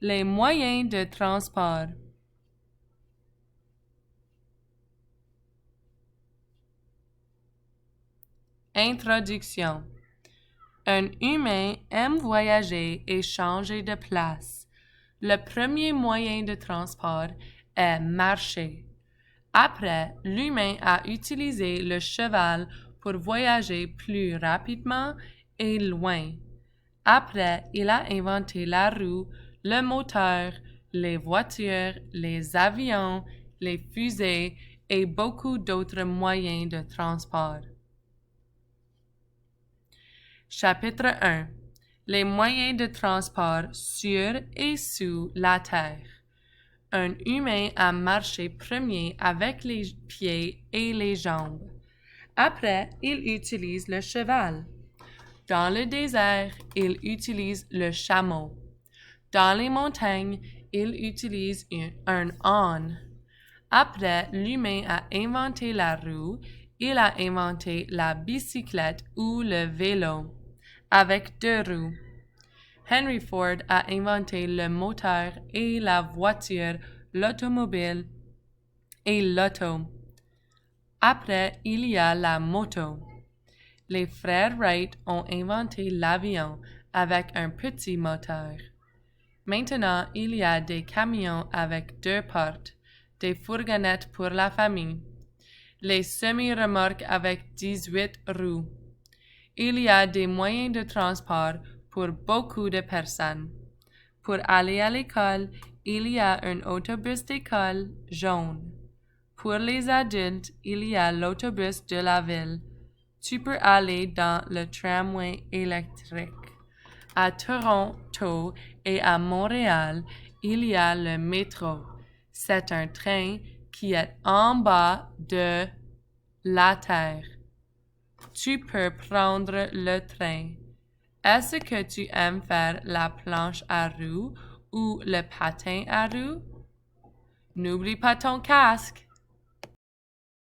Les moyens de transport. Introduction. Un humain aime voyager et changer de place. Le premier moyen de transport est marcher. Après, l'humain a utilisé le cheval pour voyager plus rapidement et loin. Après, il a inventé la roue, le moteur, les voitures, les avions, les fusées et beaucoup d'autres moyens de transport. Chapitre 1. Les moyens de transport sur et sous la terre. Un humain a marché premier avec les pieds et les jambes. Après, il utilise le cheval. Dans le désert, il utilise le chameau. Dans les montagnes, il utilise un âne. Après, l'humain a inventé la roue, il a inventé la bicyclette ou le vélo, avec 2 roues. Henry Ford a inventé le moteur et la voiture, l'automobile et l'auto. Après, il y a la moto. Les frères Wright ont inventé l'avion avec un petit moteur. Maintenant, il y a des camions avec 2 portes, des fourgonnettes pour la famille, les semi-remorques avec 18 roues. Il y a des moyens de transport pour beaucoup de personnes. Pour aller à l'école, il y a un autobus d'école jaune. Pour les adultes, il y a l'autobus de la ville. Tu peux aller dans le tramway électrique. À Toronto et à Montréal, il y a le métro. C'est un train qui est en bas de la terre. Tu peux prendre le train. Est-ce que tu aimes faire la planche à roues ou le patin à roues? N'oublie pas ton casque.